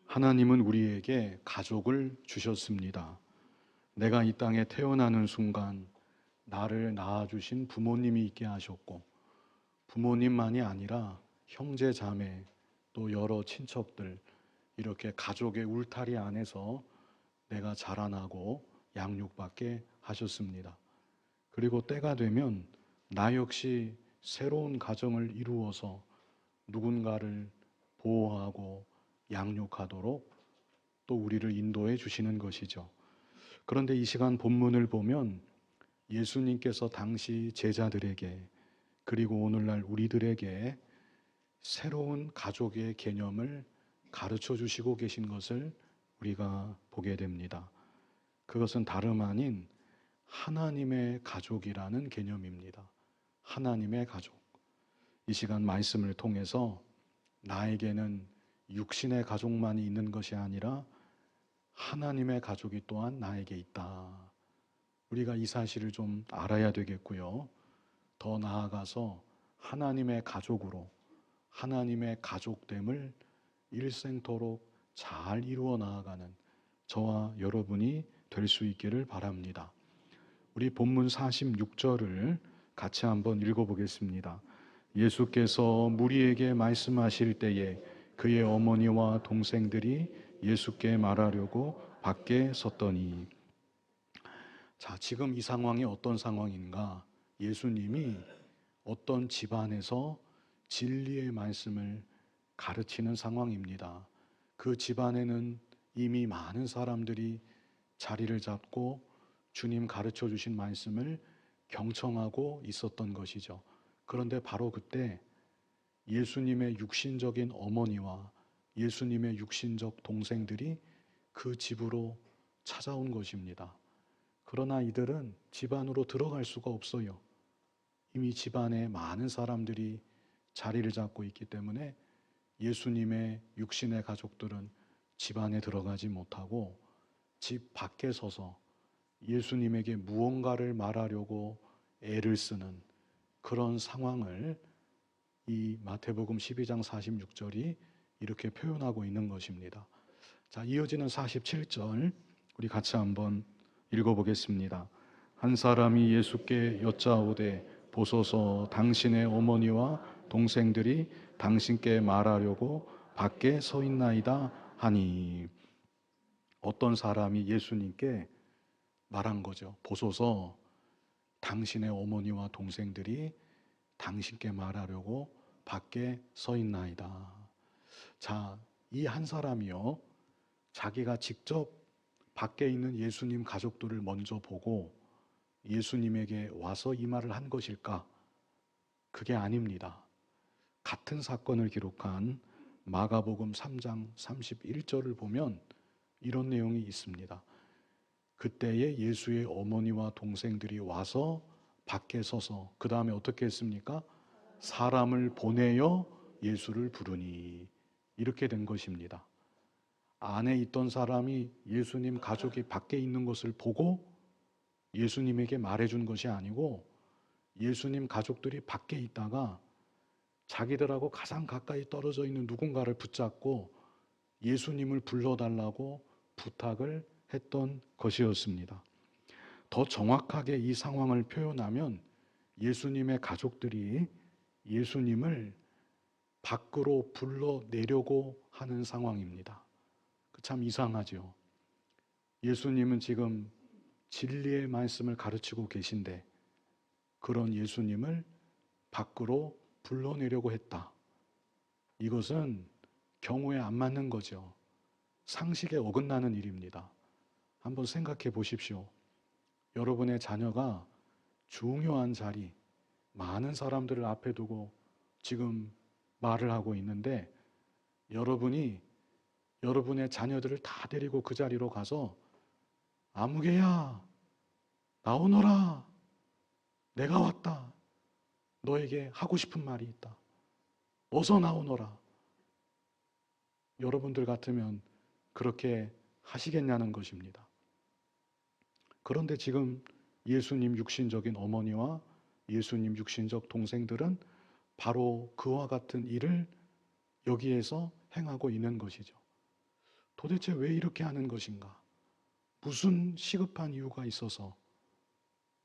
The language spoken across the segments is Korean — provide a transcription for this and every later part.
하나님은 우리에게 가족을 주셨습니다. 내가 이 땅에 태어나는 순간 나를 낳아주신 부모님이 있게 하셨고, 부모님만이 아니라 형제, 자매, 또 여러 친척들, 이렇게 가족의 울타리 안에서 내가 자라나고 양육받게 하셨습니다. 그리고 때가 되면 나 역시 새로운 가정을 이루어서 누군가를 보호하고 양육하도록 또 우리를 인도해 주시는 것이죠. 그런데 이 시간 본문을 보면 예수님께서 당시 제자들에게 그리고 오늘날 우리들에게 새로운 가족의 개념을 가르쳐 주시고 계신 것을 우리가 보게 됩니다. 그것은 다름 아닌 하나님의 가족이라는 개념입니다. 하나님의 가족. 이 시간 말씀을 통해서 나에게는 육신의 가족만이 있는 것이 아니라 하나님의 가족이 또한 나에게 있다. 우리가 이 사실을 좀 알아야 되겠고요. 더 나아가서 하나님의 가족으로 하나님의 가족됨을 일생토록 잘 이루어 나아가는 저와 여러분이 될 수 있기를 바랍니다. 우리 본문 46절을 같이 한번 읽어보겠습니다. 예수께서 무리에게 말씀하실 때에 그의 어머니와 동생들이 예수께 말하려고 밖에 섰더니. 자, 지금 이 상황이 어떤 상황인가? 예수님이 어떤 집안에서 진리의 말씀을 가르치는 상황입니다. 그 집안에는 이미 많은 사람들이 자리를 잡고 주님 가르쳐 주신 말씀을 경청하고 있었던 것이죠. 그런데 바로 그때 예수님의 육신적인 어머니와 예수님의 육신적 동생들이 그 집으로 찾아온 것입니다. 그러나 이들은 집 안으로 들어갈 수가 없어요. 이미 집안에 많은 사람들이 자리를 잡고 있기 때문에 예수님의 육신의 가족들은 집 안에 들어가지 못하고 집 밖에 서서 예수님에게 무언가를 말하려고 애를 쓰는 그런 상황을 이 마태복음 12장 46절이 이렇게 표현하고 있는 것입니다. 자, 이어지는 47절 우리 같이 한번 읽어보겠습니다. 한 사람이 예수께 여짜오되 보소서 당신의 어머니와 동생들이 당신께 말하려고 밖에 서 있나이다 하니. 어떤 사람이 예수님께 말한 거죠. 보소서 당신의 어머니와 동생들이 당신께 말하려고 밖에 서 있나이다. 자, 이 한 사람이요, 자기가 직접 밖에 있는 예수님 가족들을 먼저 보고 예수님에게 와서 이 말을 한 것일까? 그게 아닙니다. 같은 사건을 기록한 마가복음 3장 31절을 보면 이런 내용이 있습니다. 그때에 예수의 어머니와 동생들이 와서 밖에 서서 그 다음에 어떻게 했습니까? 사람을 보내어 예수를 부르니. 이렇게 된 것입니다. 안에 있던 사람이 예수님 가족이 밖에 있는 것을 보고 예수님에게 말해준 것이 아니고 예수님 가족들이 밖에 있다가 자기들하고 가장 가까이 떨어져 있는 누군가를 붙잡고 예수님을 불러달라고 부탁을 했던 것이었습니다. 더 정확하게 이 상황을 표현하면 예수님의 가족들이 예수님을 밖으로 불러내려고 하는 상황입니다. 참 이상하죠. 예수님은 지금 진리의 말씀을 가르치고 계신데 그런 예수님을 밖으로 불러내려고 했다. 이것은 경우에 안 맞는 거죠. 상식에 어긋나는 일입니다. 한번 생각해 보십시오. 여러분의 자녀가 중요한 자리, 많은 사람들을 앞에 두고 지금 말을 하고 있는데 여러분이 여러분의 자녀들을 다 데리고 그 자리로 가서 아무개야 나오너라, 내가 왔다, 너에게 하고 싶은 말이 있다, 어서 나오너라. 여러분들 같으면 그렇게 하시겠냐는 것입니다. 그런데 지금 예수님 육신적인 어머니와 예수님 육신적 동생들은 바로 그와 같은 일을 여기에서 행하고 있는 것이죠. 도대체 왜 이렇게 하는 것인가? 무슨 시급한 이유가 있어서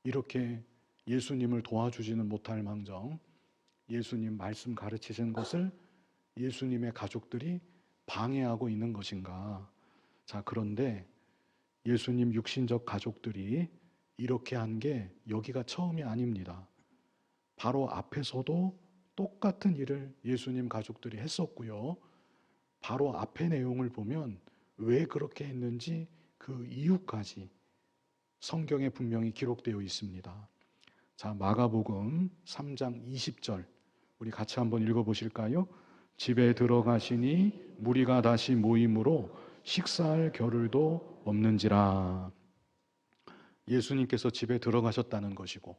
이렇게 예수님을 도와주지는 못할 망정 예수님 말씀 가르치신 것을 예수님의 가족들이 방해하고 있는 것인가? 자, 그런데 예수님 육신적 가족들이 이렇게 한 게 여기가 처음이 아닙니다. 바로 앞에서도 똑같은 일을 예수님 가족들이 했었고요. 바로 앞의 내용을 보면 왜 그렇게 했는지 그 이유까지 성경에 분명히 기록되어 있습니다. 자, 마가복음 3장 20절 우리 같이 한번 읽어보실까요? 집에 들어가시니 무리가 다시 모임으로 식사할 겨를도 없는지라. 예수님께서 집에 들어가셨다는 것이고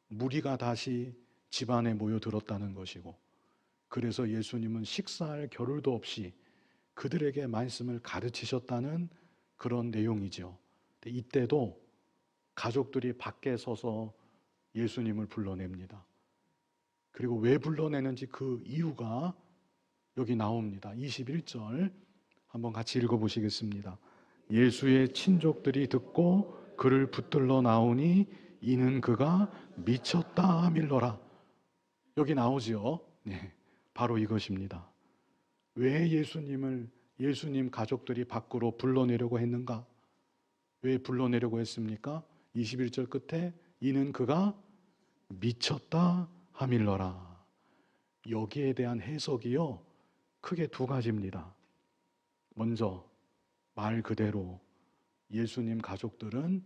무리가 다시 집안에 모여들었다는 것이고 그래서 예수님은 식사할 겨를도 없이 그들에게 말씀을 가르치셨다는 그런 내용이죠. 이때도 가족들이 밖에 서서 예수님을 불러냅니다. 그리고 왜 불러내는지 그 이유가 여기 나옵니다. 21절 한번 같이 읽어보시겠습니다. 예수의 친족들이 듣고 그를 붙들러 나오니 이는 그가 미쳤다 하밀러라. 여기 나오지요. 네, 바로 이것입니다. 왜 예수님 가족들이 밖으로 불러내려고 했는가? 왜 불러내려고 했습니까? 21절 끝에 이는 그가 미쳤다 하밀러라. 여기에 대한 해석이요, 크게 두 가지입니다. 먼저 말 그대로 예수님 가족들은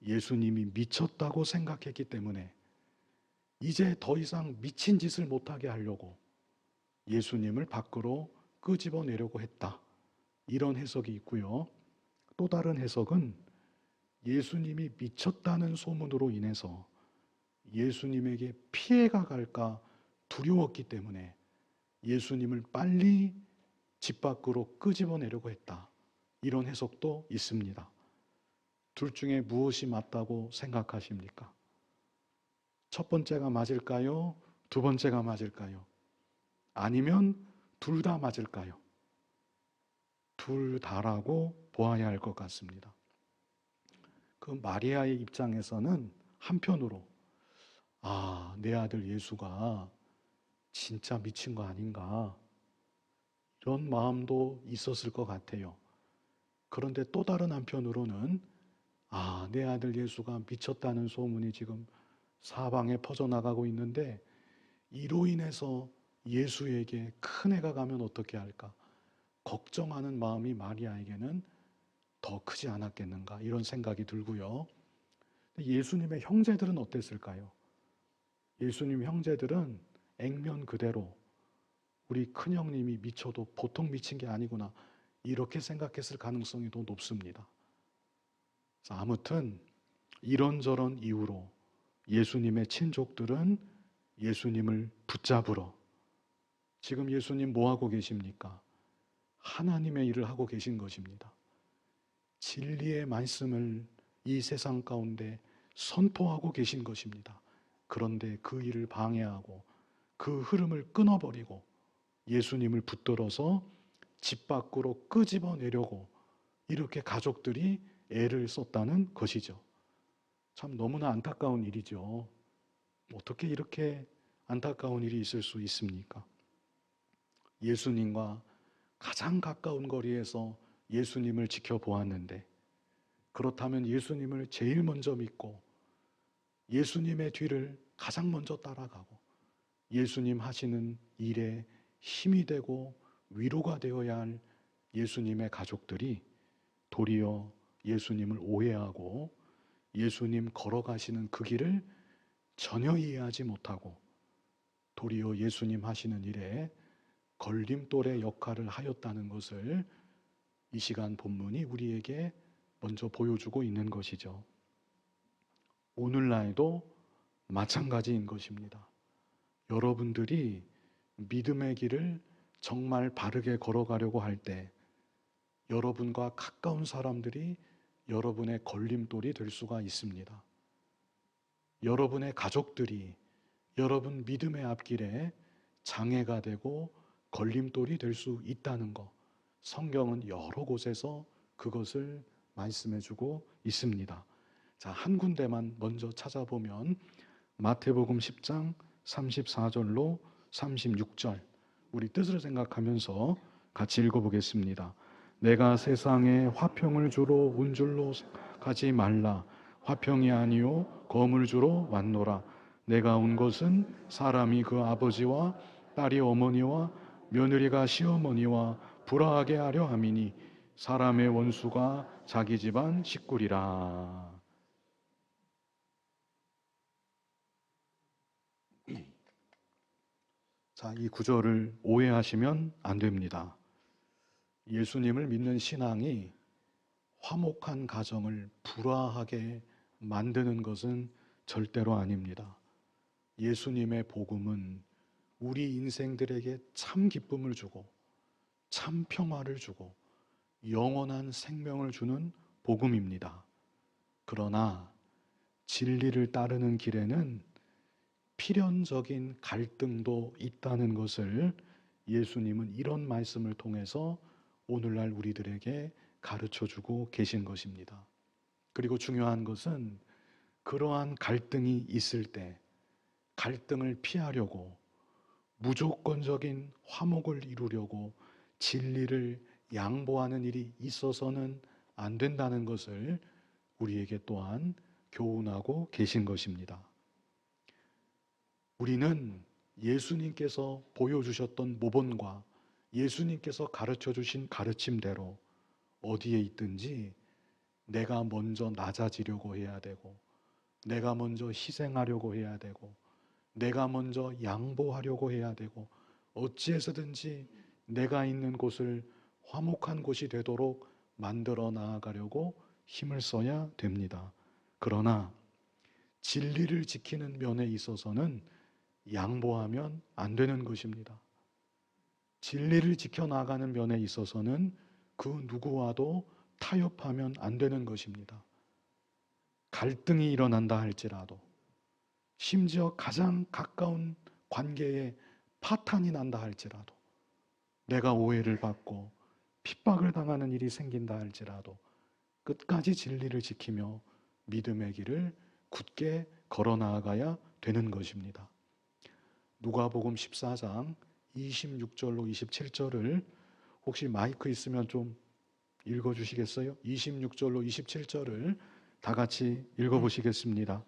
예수님이 미쳤다고 생각했기 때문에 이제 더 이상 미친 짓을 못하게 하려고 예수님을 밖으로 끄집어내려고 했다. 이런 해석이 있고요. 또 다른 해석은 예수님이 미쳤다는 소문으로 인해서 예수님에게 피해가 갈까 두려웠기 때문에 예수님을 빨리 집 밖으로 끄집어내려고 했다. 이런 해석도 있습니다. 둘 중에 무엇이 맞다고 생각하십니까? 첫 번째가 맞을까요? 두 번째가 맞을까요? 아니면 둘 다 맞을까요? 둘 다라고 보아야 할 것 같습니다. 그 마리아의 입장에서는 한편으로 내 아들 예수가 진짜 미친 거 아닌가 이런 마음도 있었을 것 같아요. 그런데 또 다른 한편으로는 내 아들 예수가 미쳤다는 소문이 지금 사방에 퍼져나가고 있는데 이로 인해서 예수에게 큰 해가 가면 어떻게 할까 걱정하는 마음이 마리아에게는 더 크지 않았겠는가 이런 생각이 들고요. 예수님의 형제들은 어땠을까요? 예수님 형제들은 액면 그대로 우리 큰형님이 미쳐도 보통 미친 게 아니구나 이렇게 생각했을 가능성이 더 높습니다. 아무튼 이런저런 이유로 예수님의 친족들은 예수님을 붙잡으러 지금 예수님 뭐 하고 계십니까? 하나님의 일을 하고 계신 것입니다. 진리의 말씀을 이 세상 가운데 선포하고 계신 것입니다. 그런데 그 일을 방해하고 그 흐름을 끊어버리고 예수님을 붙들어서 집 밖으로 끄집어내려고 이렇게 가족들이 애를 썼다는 것이죠. 참 너무나 안타까운 일이죠. 어떻게 이렇게 안타까운 일이 있을 수 있습니까? 예수님과 가장 가까운 거리에서 예수님을 지켜보았는데 그렇다면 예수님을 제일 먼저 믿고 예수님의 뒤를 가장 먼저 따라가고 예수님 하시는 일에 힘이 되고 위로가 되어야 할 예수님의 가족들이 도리어 예수님을 오해하고 예수님 걸어가시는 그 길을 전혀 이해하지 못하고 도리어 예수님 하시는 일에 걸림돌의 역할을 하였다는 것을 이 시간 본문이 우리에게 먼저 보여주고 있는 것이죠. 오늘날도 마찬가지인 것입니다. 여러분들이 믿음의 길을 정말 바르게 걸어가려고 할 때 여러분과 가까운 사람들이 여러분의 걸림돌이 될 수가 있습니다. 여러분의 가족들이 여러분 믿음의 앞길에 장애가 되고 걸림돌이 될 수 있다는 것, 성경은 여러 곳에서 그것을 말씀해 주고 있습니다. 자, 한 군데만 먼저 찾아보면 마태복음 10장 34절로 36절, 우리 뜻을 생각하면서 같이 읽어보겠습니다. 내가 세상에 화평을 주러 온 줄로 가지 말라. 화평이 아니요 검을 주러 왔노라. 내가 온 것은 사람이 그 아버지와 딸이 어머니와 며느리가 시어머니와 불화하게 하려 함이니 사람의 원수가 자기 집안 식구리라. 자, 이 구절을 오해하시면 안 됩니다. 예수님을 믿는 신앙이 화목한 가정을 불화하게 만드는 것은 절대로 아닙니다. 예수님의 복음은 우리 인생들에게 참 기쁨을 주고 참 평화를 주고 영원한 생명을 주는 복음입니다. 그러나 진리를 따르는 길에는 필연적인 갈등도 있다는 것을 예수님은 이런 말씀을 통해서 오늘날 우리들에게 가르쳐 주고 계신 것입니다. 그리고 중요한 것은 그러한 갈등이 있을 때 갈등을 피하려고 무조건적인 화목을 이루려고 진리를 양보하는 일이 있어서는 안 된다는 것을 우리에게 또한 교훈하고 계신 것입니다. 우리는 예수님께서 보여주셨던 모본과 예수님께서 가르쳐 주신 가르침대로 어디에 있든지 내가 먼저 낮아지려고 해야 되고, 내가 먼저 희생하려고 해야 되고, 내가 먼저 양보하려고 해야 되고, 어찌해서든지 내가 있는 곳을 화목한 곳이 되도록 만들어 나아가려고 힘을 써야 됩니다. 그러나 진리를 지키는 면에 있어서는 양보하면 안 되는 것입니다. 진리를 지켜나가는 면에 있어서는 그 누구와도 타협하면 안 되는 것입니다. 갈등이 일어난다 할지라도, 심지어 가장 가까운 관계에 파탄이 난다 할지라도, 내가 오해를 받고 핍박을 당하는 일이 생긴다 할지라도 끝까지 진리를 지키며 믿음의 길을 굳게 걸어 나아가야 되는 것입니다. 누가복음 14장 26절로 27절을 혹시 마이크 있으면 좀 읽어주시겠어요? 26절로 27절을 다 같이 읽어보시겠습니다.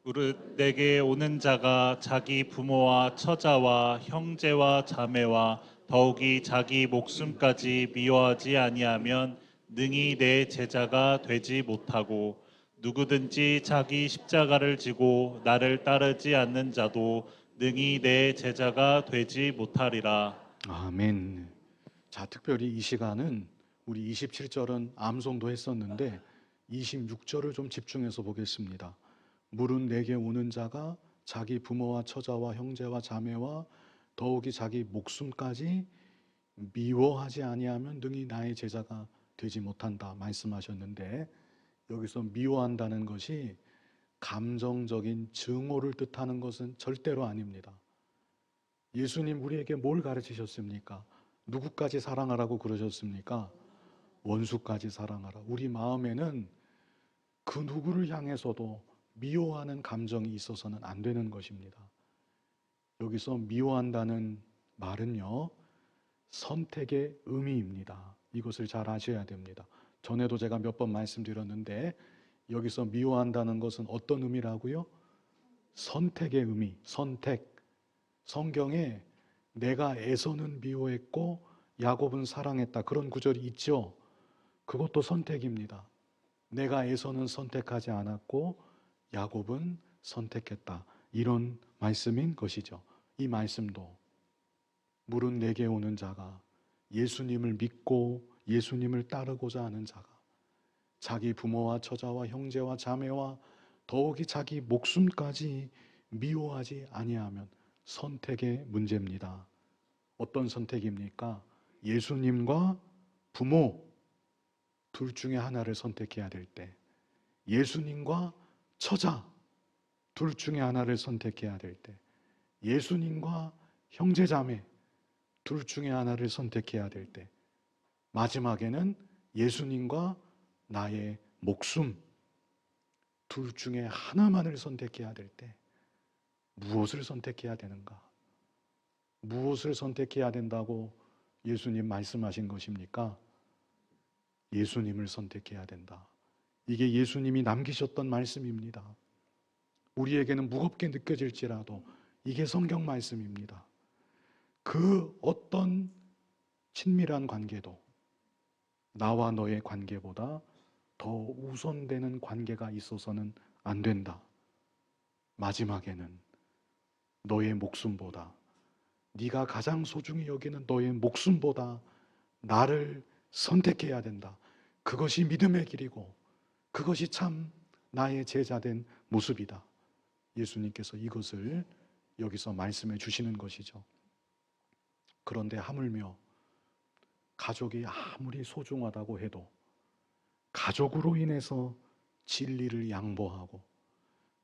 무릇 내게 오는 자가 자기 부모와 처자와 형제와 자매와 더욱이 자기 목숨까지 미워하지 아니하면 능히 내 제자가 되지 못하고, 누구든지 자기 십자가를 지고 나를 따르지 않는 자도 능히 내 제자가 되지 못하리라. 아멘. 자, 특별히 이 시간은 우리 27절은 암송도 했었는데 26절을 좀 집중해서 보겠습니다. 물은 내게 오는 자가 자기 부모와 처자와 형제와 자매와 더욱이 자기 목숨까지 미워하지 아니하면 능히 나의 제자가 되지 못한다 말씀하셨는데, 여기서 미워한다는 것이 감정적인 증오를 뜻하는 것은 절대로 아닙니다. 예수님 우리에게 뭘 가르치셨습니까? 누구까지 사랑하라고 그러셨습니까? 원수까지 사랑하라. 우리 마음에는 그 누구를 향해서도 미워하는 감정이 있어서는 안 되는 것입니다. 여기서 미워한다는 말은요, 선택의 의미입니다. 이것을 잘 아셔야 됩니다. 전에도 제가 몇 번 말씀드렸는데, 여기서 미워한다는 것은 어떤 의미라고요? 선택의 의미, 선택. 성경에 내가 에서는 미워했고 야곱은 사랑했다, 그런 구절이 있죠. 그것도 선택입니다. 내가 에서는 선택하지 않았고 야곱은 선택했다, 이런 말씀인 것이죠. 이 말씀도 물은 내게 오는 자가, 예수님을 믿고 예수님을 따르고자 하는 자가 자기 부모와 처자와 형제와 자매와 더욱이 자기 목숨까지 미워하지 아니하면 선택의 문제입니다. 어떤 선택입니까? 예수님과 부모 둘 중에 하나를 선택해야 될 때, 예수님과 처자 둘 중에 하나를 선택해야 될 때, 예수님과 형제자매 둘 중에 하나를 선택해야 될 때, 마지막에는 예수님과 나의 목숨, 둘 중에 하나만을 선택해야 될 때 무엇을 선택해야 되는가? 무엇을 선택해야 된다고 예수님 말씀하신 것입니까? 예수님을 선택해야 된다. 이게 예수님이 남기셨던 말씀입니다. 우리에게는 무겁게 느껴질지라도 이게 성경 말씀입니다. 그 어떤 친밀한 관계도 나와 너의 관계보다 더 우선되는 관계가 있어서는 안 된다. 마지막에는 너의 목숨보다, 네가 가장 소중히 여기는 너의 목숨보다 나를 선택해야 된다. 그것이 믿음의 길이고 그것이 참 나의 제자된 모습이다. 예수님께서 이것을 여기서 말씀해 주시는 것이죠. 그런데 하물며 가족이 아무리 소중하다고 해도 가족으로 인해서 진리를 양보하고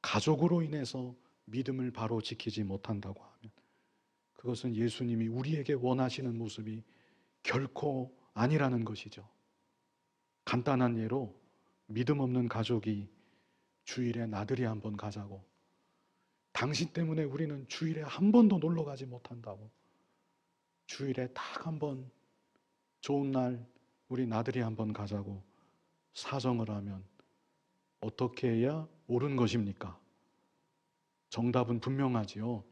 가족으로 인해서 믿음을 바로 지키지 못한다고 하면 그것은 예수님이 우리에게 원하시는 모습이 결코 아니라는 것이죠. 간단한 예로 믿음 없는 가족이 주일에 나들이 한번 가자고, 당신 때문에 우리는 주일에 한 번도 놀러 가지 못한다고, 주일에 딱 한 번 좋은 날 우리 나들이 한번 가자고 사정을 하면 어떻게 해야 옳은 것입니까? 정답은 분명하지요.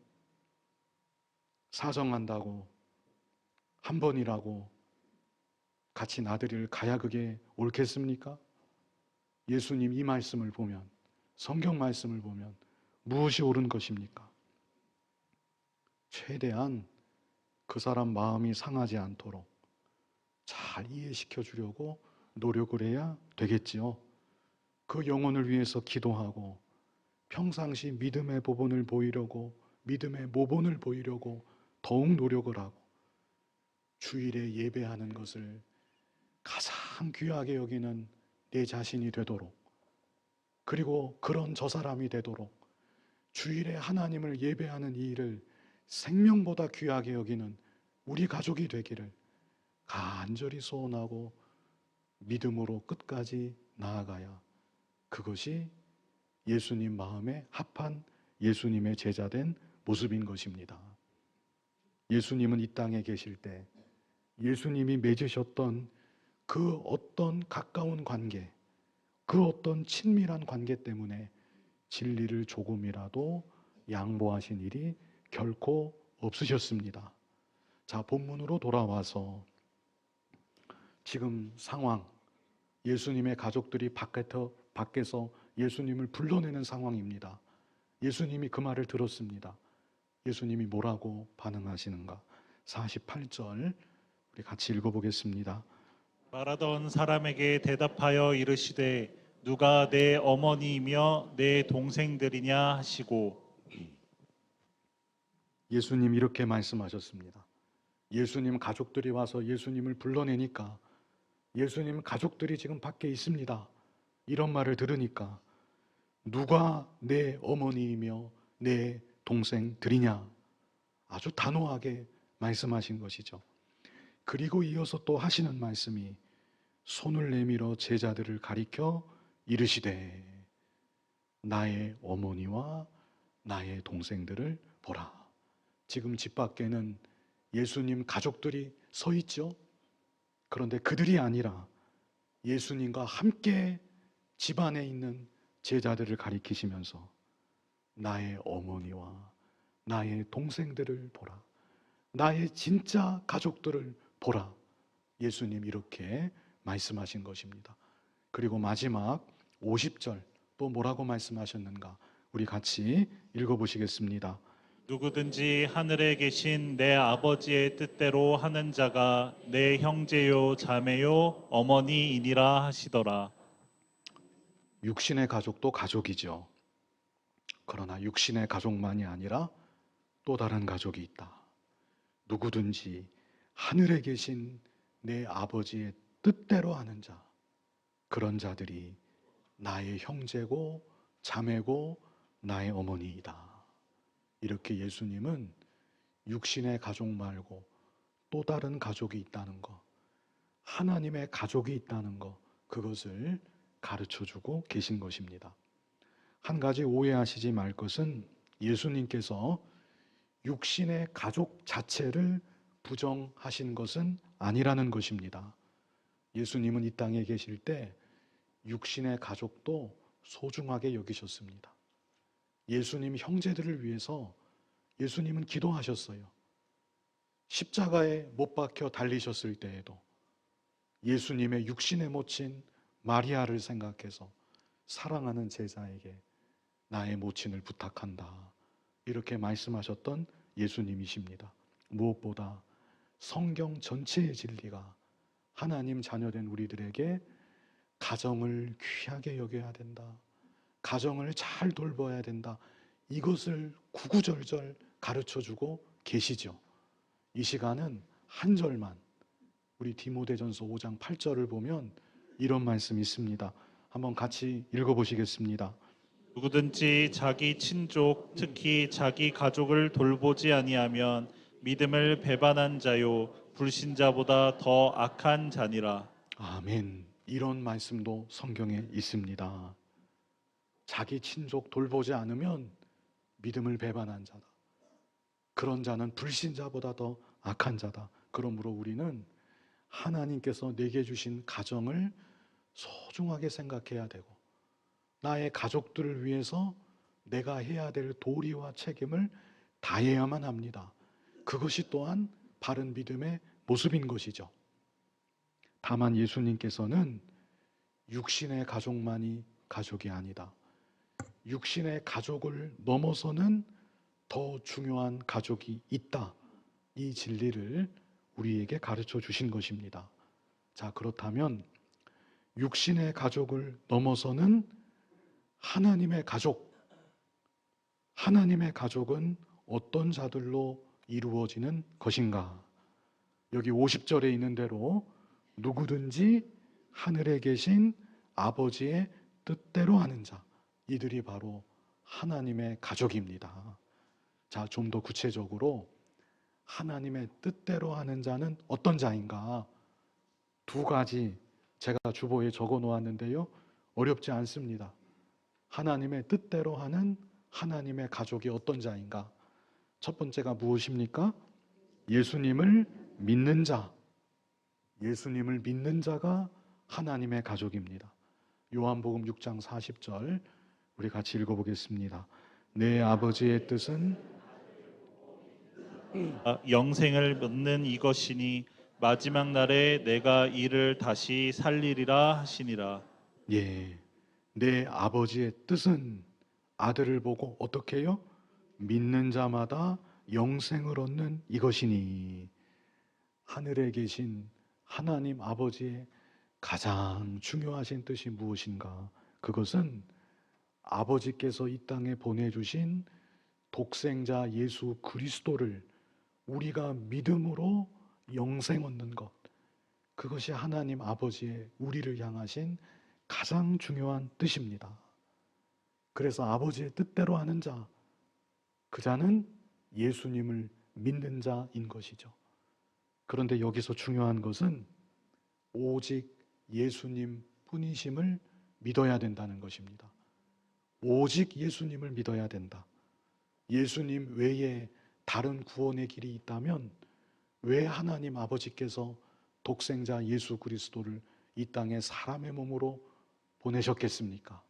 사정한다고 한 번이라고 같이 나들이를 가야 그게 옳겠습니까? 예수님 이 말씀을 보면, 성경 말씀을 보면 무엇이 옳은 것입니까? 최대한 그 사람 마음이 상하지 않도록 잘 이해시켜 주려고 노력을 해야 되겠지요. 그 영혼을 위해서 기도하고 평상시 믿음의 보본을 보이려고, 믿음의 모본을 보이려고 더욱 노력을 하고 주일에 예배하는 것을 가장 귀하게 여기는 내 자신이 되도록, 그리고 그런 저 사람이 되도록 주일에 하나님을 예배하는 이 일을 생명보다 귀하게 여기는 우리 가족이 되기를 간절히 소원하고 믿음으로 끝까지 나아가야 그것이 예수님 마음에 합한 예수님의 제자된 모습인 것입니다. 예수님은 이 땅에 계실 때 예수님이 맺으셨던 그 어떤 가까운 관계, 그 어떤 친밀한 관계 때문에 진리를 조금이라도 양보하신 일이 결코 없으셨습니다. 자, 본문으로 돌아와서 지금 상황, 예수님의 가족들이 밖에서 예수님을 불러내는 상황입니다. 예수님이 그 말을 들었습니다. 예수님이 뭐라고 반응하시는가? 48절 우리 같이 읽어보겠습니다. 말하던 사람에게 대답하여 이르시되 누가 내 어머니이며 내 동생들이냐 하시고. 예수님 이렇게 말씀하셨습니다. 예수님 가족들이 와서 예수님을 불러내니까 예수님 가족들이 지금 밖에 있습니다. 이런 말을 들으니까 누가 내 어머니이며 내 동생들이냐? 아주 단호하게 말씀하신 것이죠. 그리고 이어서 또 하시는 말씀이 손을 내밀어 제자들을 가리켜 이르시되 나의 어머니와 나의 동생들을 보라. 지금 집 밖에는 예수님 가족들이 서 있죠. 그런데 그들이 아니라 예수님과 함께 집안에 있는 제자들을 가리키시면서 나의 어머니와 나의 동생들을 보라. 나의 진짜 가족들을 보라. 예수님 이렇게 말씀하신 것입니다. 그리고 마지막 50절 또 뭐라고 말씀하셨는가? 우리 같이 읽어보시겠습니다. 누구든지 하늘에 계신 내 아버지의 뜻대로 하는 자가 내 형제요 자매요 어머니이니라 하시더라. 육신의 가족도 가족이죠. 그러나 육신의 가족만이 아니라 또 다른 가족이 있다. 누구든지 하늘에 계신 내 아버지의 뜻대로 하는 자, 그런 자들이 나의 형제고 자매고 나의 어머니이다. 이렇게 예수님은 육신의 가족 말고 또 다른 가족이 있다는 것, 하나님의 가족이 있다는 것, 그것을 가르쳐 주고 계신 것입니다. 한 가지 오해하시지 말 것은 예수님께서 육신의 가족 자체를 부정하신 것은 아니라는 것입니다. 예수님은 이 땅에 계실 때 육신의 가족도 소중하게 여기셨습니다. 예수님 형제들을 위해서 예수님은 기도하셨어요. 십자가에 못 박혀 달리셨을 때에도 예수님의 육신의 모친 마리아를 생각해서 사랑하는 제자에게 나의 모친을 부탁한다, 이렇게 말씀하셨던 예수님이십니다. 무엇보다 성경 전체의 진리가 하나님 자녀된 우리들에게 가정을 귀하게 여겨야 된다, 가정을 잘 돌봐야 된다, 이것을 구구절절 가르쳐주고 계시죠. 이 시간은 한 절만, 우리 디모데전서 5장 8절을 보면 이런 말씀이 있습니다. 한번 같이 읽어보시겠습니다. 누구든지 자기 친족, 특히 자기 가족을 돌보지 아니하면 믿음을 배반한 자요 불신자보다 더 악한 자니라. 아멘. 이런 말씀도 성경에 있습니다. 자기 친족 돌보지 않으면 믿음을 배반한 자다. 그런 자는 불신자보다 더 악한 자다. 그러므로 우리는 하나님께서 내게 주신 가정을 소중하게 생각해야 되고, 나의 가족들을 위해서 내가 해야 될 도리와 책임을 다해야만 합니다. 그것이 또한 바른 믿음의 모습인 것이죠. 다만 예수님께서는 육신의 가족만이 가족이 아니다, 육신의 가족을 넘어서는 더 중요한 가족이 있다, 이 진리를 우리에게 가르쳐 주신 것입니다. 자, 그렇다면 육신의 가족을 넘어서는 하나님의 가족, 하나님의 가족은 어떤 자들로 이루어지는 것인가? 여기 50절에 있는 대로 누구든지 하늘에 계신 아버지의 뜻대로 하는 자, 이들이 바로 하나님의 가족입니다. 자, 좀 더 구체적으로 하나님의 뜻대로 하는 자는 어떤 자인가? 두 가지 제가 주보에 적어 놓았는데요. 어렵지 않습니다. 하나님의 뜻대로 하는 하나님의 가족이 어떤 자인가? 첫 번째가 무엇입니까? 예수님을 믿는 자. 예수님을 믿는 자가 하나님의 가족입니다. 요한복음 6장 40절 우리 같이 읽어보겠습니다. 내 아버지의 뜻은 영생을 얻는 이것이니 마지막 날에 내가 이를 다시 살리리라 하시니라. 예, 내 아버지의 뜻은 아들을 보고 어떻게 해요? 믿는 자마다 영생을 얻는 이것이니. 하늘에 계신 하나님 아버지의 가장 중요하신 뜻이 무엇인가? 그것은 아버지께서 이 땅에 보내주신 독생자 예수 그리스도를 우리가 믿음으로 영생 얻는 것, 그것이 하나님 아버지의 우리를 향하신 가장 중요한 뜻입니다. 그래서 아버지의 뜻대로 하는 자, 그 자는 예수님을 믿는 자인 것이죠. 그런데 여기서 중요한 것은 오직 예수님 뿐이심을 믿어야 된다는 것입니다. 오직 예수님을 믿어야 된다. 예수님 외에 다른 구원의 길이 있다면 왜 하나님 아버지께서 독생자 예수 그리스도를 이 땅에 사람의 몸으로 보내셨겠습니까?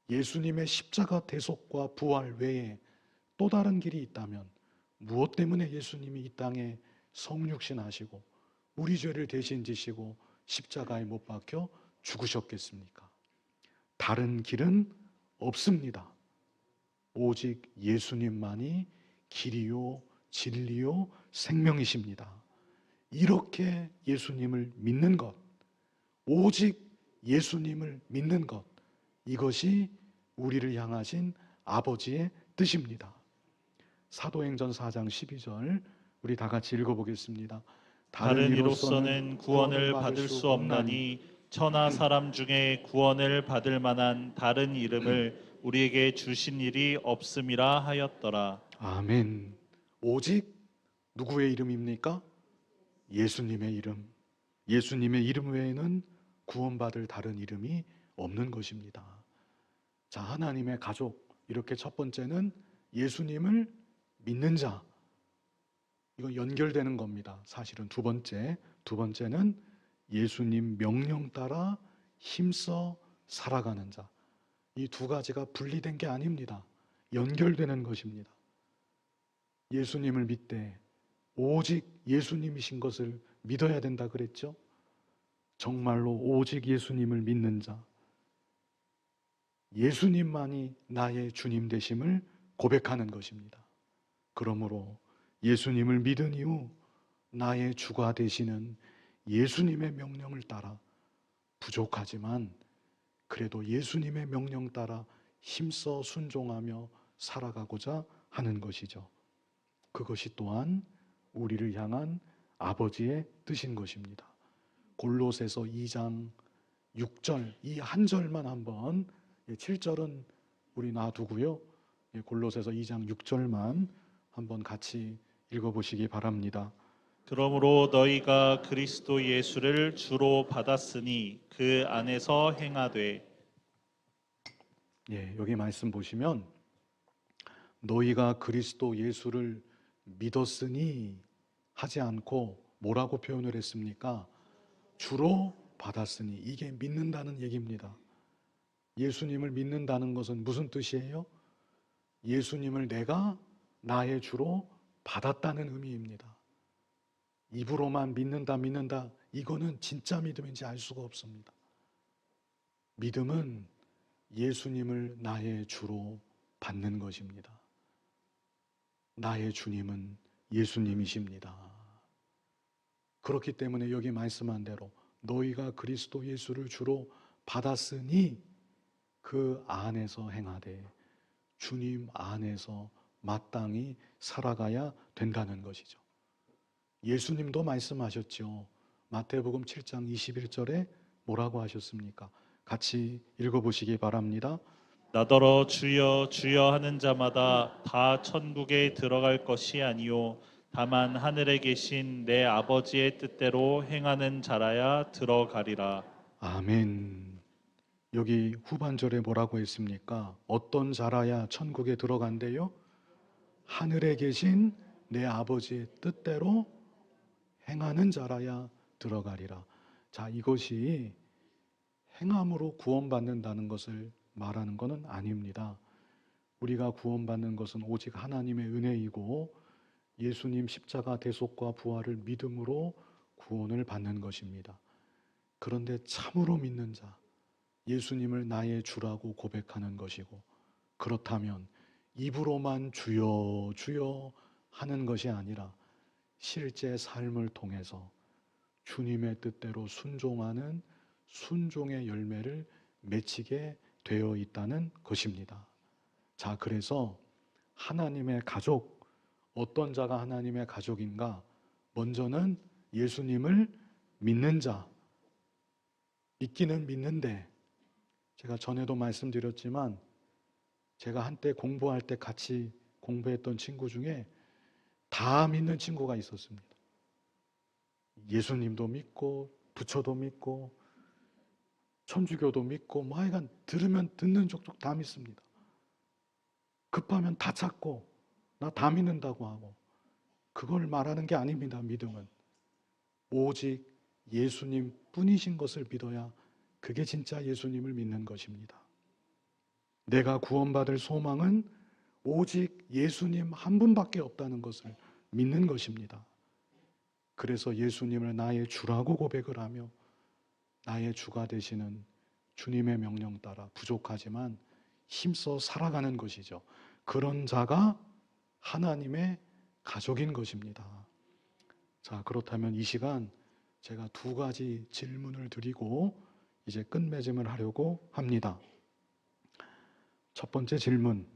예수님의 십자가 대속과 부활 외에 또 다른 길이 있다면 무엇 때문에 예수님이 이 땅에 성육신하시고 우리 죄를 대신 지시고 십자가에 못 박혀 죽으셨겠습니까? 다른 길은 없습니다. 오직 예수님만이 길이요 진리요 생명이십니다. 이렇게 예수님을 믿는 것, 오직 예수님을 믿는 것, 이것이 우리를 향하신 아버지의 뜻입니다. 사도행전 4장 12절 우리 다 같이 읽어보겠습니다. 다른 이로서는 구원을 받을 수 없나니 천하 사람 중에 구원을 받을 만한 다른 이름을 우리에게 주신 일이 없음이라 하였더라. 아멘. 오직 누구의 이름입니까? 예수님의 이름. 예수님의 이름 외에는 구원받을 다른 이름이 없는 것입니다. 자, 하나님의 가족. 이렇게 첫 번째는 예수님을 믿는 자. 이거 연결되는 겁니다. 사실은 두 번째는 예수님 명령 따라 힘써 살아가는 자. 이 두 가지가 분리된 게 아닙니다. 연결되는 것입니다. 예수님을 믿되 오직 예수님이신 것을 믿어야 된다 그랬죠? 정말로 오직 예수님을 믿는 자, 예수님만이 나의 주님 되심을 고백하는 것입니다. 그러므로 예수님을 믿은 이후 나의 주가 되시는 예수님의 명령을 따라 부족하지만 그래도 예수님의 명령 따라 힘써 순종하며 살아가고자 하는 것이죠. 그것이 또한 우리를 향한 아버지의 뜻인 것입니다. 골로새서 2장 6절 이 한 절만 한번 7절은 우리 놔두고요. 골로새서 2장 6절만 한번 같이 읽어보시기 바랍니다. 그러므로 너희가 그리스도 예수를 주로 받았으니 그 안에서 행하되. 여기 말씀 보시면 너희가 그리스도 예수를 믿었으니 하지 않고 뭐라고 표현을 했습니까? 주로 받았으니. 이게 믿는다는 얘기입니다. 예수님을 믿는다는 것은 무슨 뜻이에요? 예수님을 내가 나의 주로 받았다는 의미입니다. 입으로만 믿는다 이거는 진짜 믿음인지 알 수가 없습니다. 믿음은 예수님을 나의 주로 받는 것입니다. 나의 주님은 예수님이십니다. 그렇기 때문에 여기 말씀한 대로 너희가 그리스도 예수를 주로 받았으니 그 안에서 행하되 주님 안에서 마땅히 살아가야 된다는 것이죠. 예수님도 말씀하셨죠. 마태복음 7장 21절에 뭐라고 하셨습니까? 같이 읽어보시기 바랍니다. 나더러 주여 주여 하는 자마다 다 천국에 들어갈 것이 아니요 다만 하늘에 계신 내 아버지의 뜻대로 행하는 자라야 들어가리라. 아멘. 여기 후반절에 뭐라고 했습니까? 어떤 자라야 천국에 들어간대요? 하늘에 계신 내 아버지의 뜻대로 행하는 자라야 들어가리라. 자, 이것이 행함으로 구원받는다는 것을 말하는 것은 아닙니다. 우리가 구원받는 것은 오직 하나님의 은혜이고 예수님 십자가 대속과 부활을 믿음으로 구원을 받는 것입니다. 그런데 참으로 믿는 자, 예수님을 나의 주라고 고백하는 것이고, 그렇다면 입으로만 주여 주여 하는 것이 아니라 실제 삶을 통해서 주님의 뜻대로 순종하는 순종의 열매를 맺히게 되어 있다는 것입니다. 자, 그래서 하나님의 가족, 어떤 자가 하나님의 가족인가? 먼저는 예수님을 믿는 자, 믿기는 믿는데, 제가 전에도 말씀드렸지만 제가 한때 공부할 때 같이 공부했던 친구 중에 다 믿는 친구가 있었습니다. 예수님도 믿고 부처도 믿고 천주교도 믿고 뭐 하여간 들으면 듣는 족족 다 믿습니다. 급하면 다 찾고 나 다 믿는다고 하고. 그걸 말하는 게 아닙니다. 믿음은 오직 예수님 뿐이신 것을 믿어야 그게 진짜 예수님을 믿는 것입니다. 내가 구원받을 소망은 오직 예수님 한 분밖에 없다는 것을 믿는 것입니다. 그래서 예수님을 나의 주라고 고백을 하며 나의 주가 되시는 주님의 명령 따라 부족하지만 힘써 살아가는 것이죠. 그런 자가 하나님의 가족인 것입니다. 자, 그렇다면 이 시간 제가 두 가지 질문을 드리고 이제 끝맺음을 하려고 합니다. 첫 번째 질문.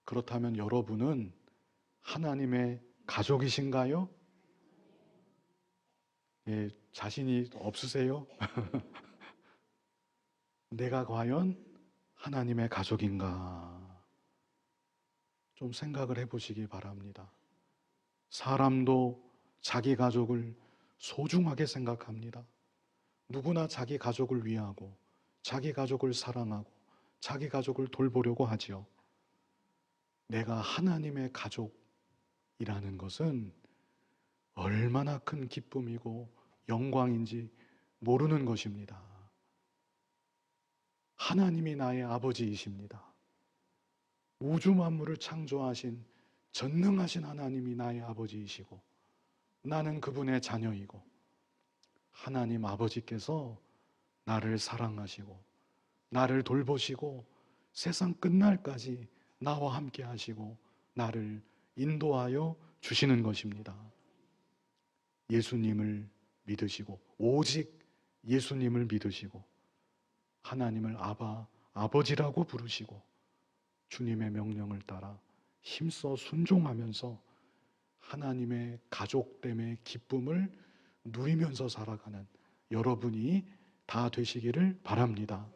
그렇다면 여러분은 하나님의 가족이신가요? 자신이 없으세요? 내가 과연 하나님의 가족인가? 좀 생각을 해보시기 바랍니다. 사람도 자기 가족을 소중하게 생각합니다. 누구나 자기 가족을 위하고 자기 가족을 사랑하고 자기 가족을 돌보려고 하지요. 내가 하나님의 가족이라는 것은 얼마나 큰 기쁨이고 영광인지 모르는 것입니다. 하나님이 나의 아버지이십니다. 우주 만물을 창조하신 전능하신 하나님이 나의 아버지이시고 나는 그분의 자녀이고 하나님 아버지께서 나를 사랑하시고 나를 돌보시고 세상 끝날까지 나와 함께 하시고 나를 인도하여 주시는 것입니다. 예수님을 믿으시고 오직 예수님을 믿으시고 하나님을 아버지라고 부르시고 주님의 명령을 따라 힘써 순종하면서 하나님의 가족됨의 기쁨을 누리면서 살아가는 여러분이 다 되시기를 바랍니다.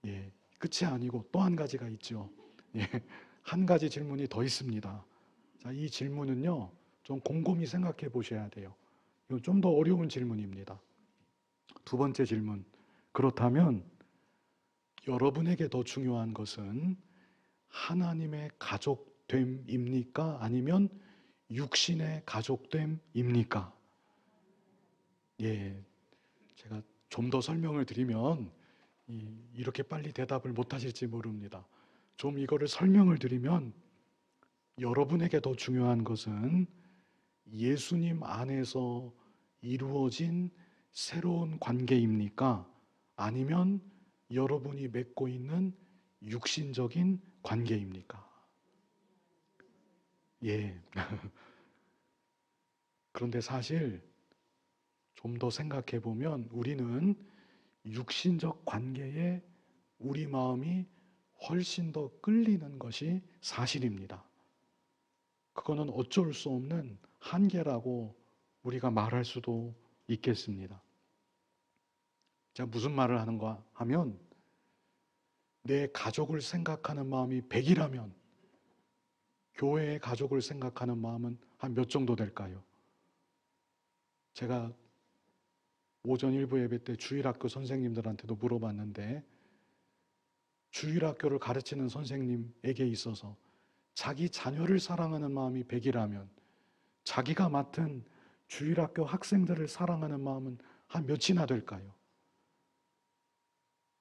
예, 끝이 아니고 또 한 가지가 있죠. 예, 한 가지 질문이 더 있습니다. 자, 이 질문은요, 좀 곰곰이 생각해 보셔야 돼요. 이건 좀 더 어려운 질문입니다. 두 번째 질문. 그렇다면 여러분에게 더 중요한 것은 하나님의 가족됨입니까? 아니면 육신의 가족됨입니까? 예, 제가 좀 더 설명을 드리면 이렇게 빨리 대답을 못 하실지 모릅니다. 좀 이거를 설명을 드리면 여러분에게 더 중요한 것은 예수님 안에서 이루어진 새로운 관계입니까? 아니면 여러분이 맺고 있는 육신적인 관계입니까? 예. 그런데 사실 좀 더 생각해 보면 우리는 육신적 관계에 우리 마음이 훨씬 더 끌리는 것이 사실입니다. 그거는 어쩔 수 없는 한계라고 우리가 말할 수도 있겠습니다. 제가 무슨 말을 하는가 하면 내 가족을 생각하는 마음이 100이라면 교회의 가족을 생각하는 마음은 한 몇 정도 될까요? 제가 오전 일부 예배 때 주일학교 선생님들한테도 물어봤는데 주일학교를 가르치는 선생님에게 있어서 자기 자녀를 사랑하는 마음이 100이라면 자기가 맡은 주일학교 학생들을 사랑하는 마음은 한 몇이나 될까요?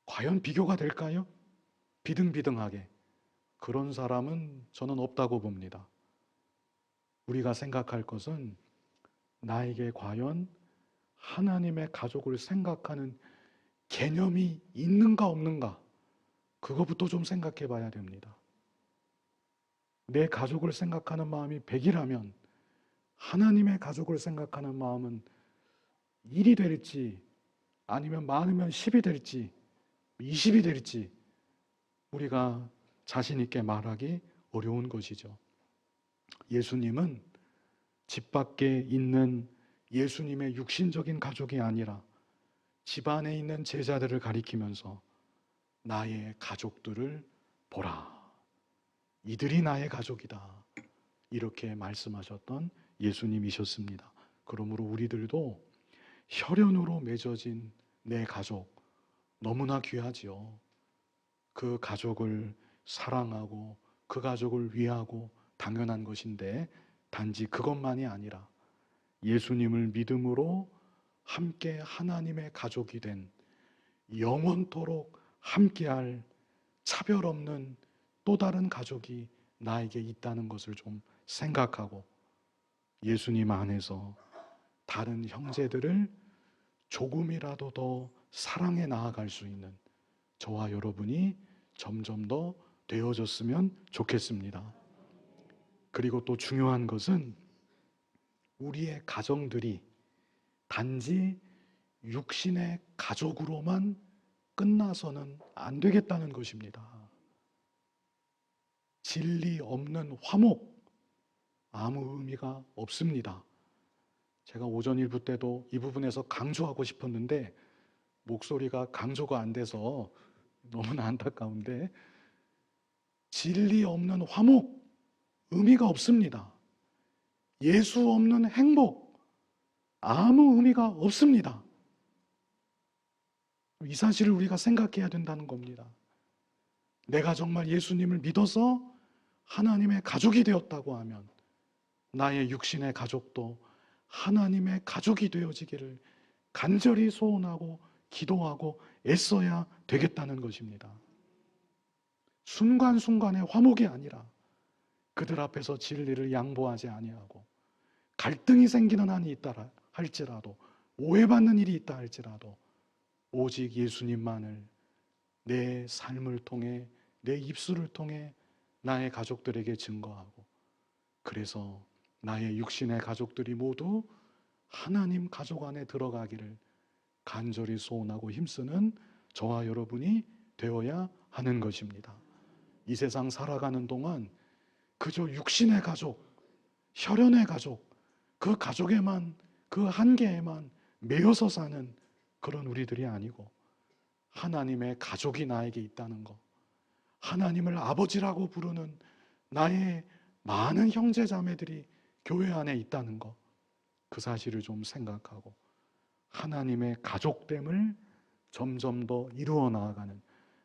과연 비교가 될까요? 비등비등하게. 그런 사람은 저는 없다고 봅니다. 우리가 생각할 것은 나에게 과연 하나님의 가족을 생각하는 개념이 있는가 없는가, 그거부터 좀 생각해 봐야 됩니다. 내 가족을 생각하는 마음이 100이라면 하나님의 가족을 생각하는 마음은 1이 될지 아니면 많으면 10이 될지 20이 될지 우리가 자신 있게 말하기 어려운 것이죠. 예수님은 집 밖에 있는 예수님의 육신적인 가족이 아니라 집 안에 있는 제자들을 가리키면서 나의 가족들을 보라. 이들이 나의 가족이다. 이렇게 말씀하셨던 예수님이셨습니다. 그러므로 우리들도 혈연으로 맺어진 내 가족 너무나 귀하지요. 그 가족을 사랑하고 그 가족을 위하고 당연한 것인데 단지 그것만이 아니라 예수님을 믿음으로 함께 하나님의 가족이 된 영원토록 함께할 차별 없는 또 다른 가족이 나에게 있다는 것을 좀 생각하고 예수님 안에서 다른 형제들을 조금이라도 더 사랑해 나아갈 수 있는 저와 여러분이 점점 더 되어졌으면 좋겠습니다. 그리고 또 중요한 것은 우리의 가정들이 단지 육신의 가족으로만 끝나서는 안 되겠다는 것입니다. 진리 없는 화목, 아무 의미가 없습니다. 제가 오전 일부 때도 이 부분에서 강조하고 싶었는데 목소리가 강조가 안 돼서 너무나 안타까운데 진리 없는 화목, 의미가 없습니다. 예수 없는 행복, 아무 의미가 없습니다. 이 사실을 우리가 생각해야 된다는 겁니다. 내가 정말 예수님을 믿어서 하나님의 가족이 되었다고 하면 나의 육신의 가족도 하나님의 가족이 되어지기를 간절히 소원하고 기도하고 애써야 되겠다는 것입니다. 순간순간의 화목이 아니라 그들 앞에서 진리를 양보하지 아니하고 갈등이 생기는 한이 있다 할지라도 오해받는 일이 있다 할지라도 오직 예수님만을 내 삶을 통해 내 입술을 통해 나의 가족들에게 증거하고 그래서 나의 육신의 가족들이 모두 하나님 가족 안에 들어가기를 간절히 소원하고 힘쓰는 저와 여러분이 되어야 하는 것입니다. 이 세상 살아가는 동안 그저 육신의 가족, 혈연의 가족, 그 가족에만 그 한계에만 매여서 사는 그런 우리들이 아니고 하나님의 가족이 나에게 있다는 것, 하나님을 아버지라고 부르는 나의 많은 형제 자매들이 교회 안에 있다는 것, 그 사실을 좀 생각하고 하나님의 가족됨을 점점 더 이루어 나아가는,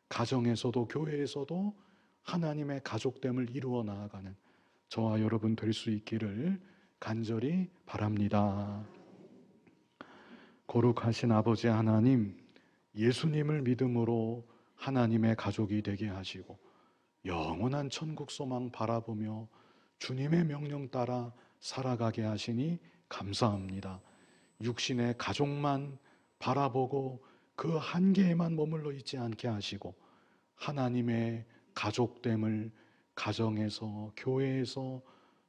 가정에서도 교회에서도 하나님의 가족됨을 이루어 나아가는 저와 여러분 될 수 있기를 간절히 바랍니다. 거룩하신 아버지 하나님, 예수님을 믿음으로 하나님의 가족이 되게 하시고 영원한 천국 소망 바라보며 주님의 명령 따라 살아가게 하시니 감사합니다. 육신의 가족만 바라보고 그 한계에만 머물러 있지 않게 하시고 하나님의 가족됨을 가정에서 교회에서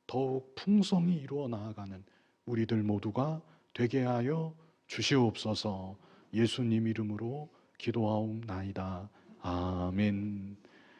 더욱 풍성히 이루어 나아가는 우리들 모두가 되게 하여 주시옵소서. 예수님 이름으로 기도하옵나이다. 아멘.